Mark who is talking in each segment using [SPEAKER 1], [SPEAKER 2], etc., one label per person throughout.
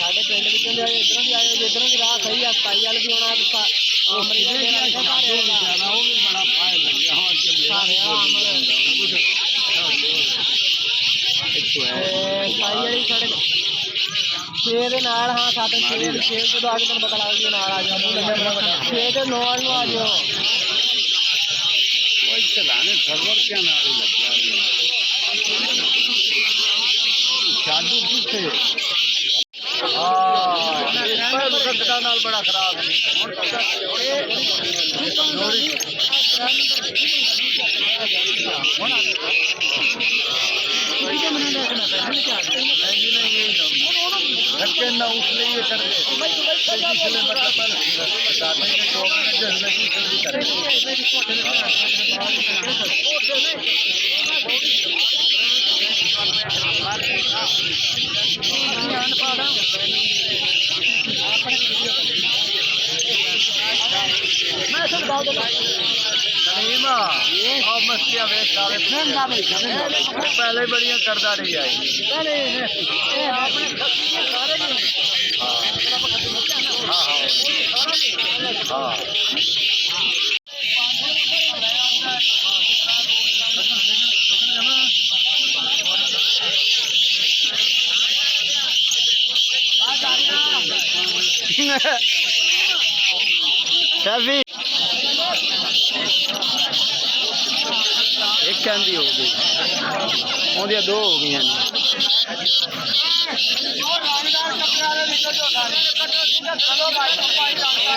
[SPEAKER 1] साढ़े पिंड इधरों भी आए इधरों की राह सही है 27 वाल भी होना छे दे नाल हाँ 7 6 जो आगे तेन पता लग गया नाल आ जाओ 6 ते 9 वाल आ जाओ
[SPEAKER 2] चलाने सर्वर क्या नाल जादू किथे बड़ा खराब धक्के ना उसने ये कर दे पिछले पहले बड़िया करता रही आई एक कैंडी हो गई ओदियां दो हो गई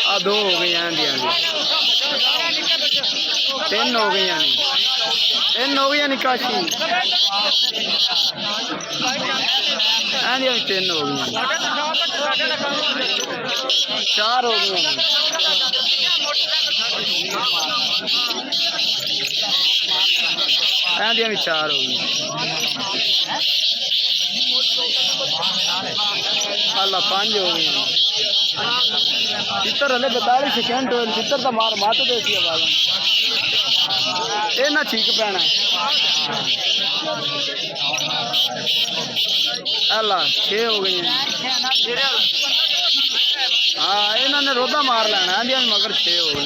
[SPEAKER 2] आ दो हो गई तीन हो गई निकाशी तीन हो गई 4 हो गई भी 4 हो गई अल्लाह 5 हो गई चित्र हले 42 सेकंड चित्र तो मार मत दे आवाज ये ना ठीक पैना अल्लाह 6 हो गई हाँ इन्होंने रोदा मार लेना मगर 6 हो गई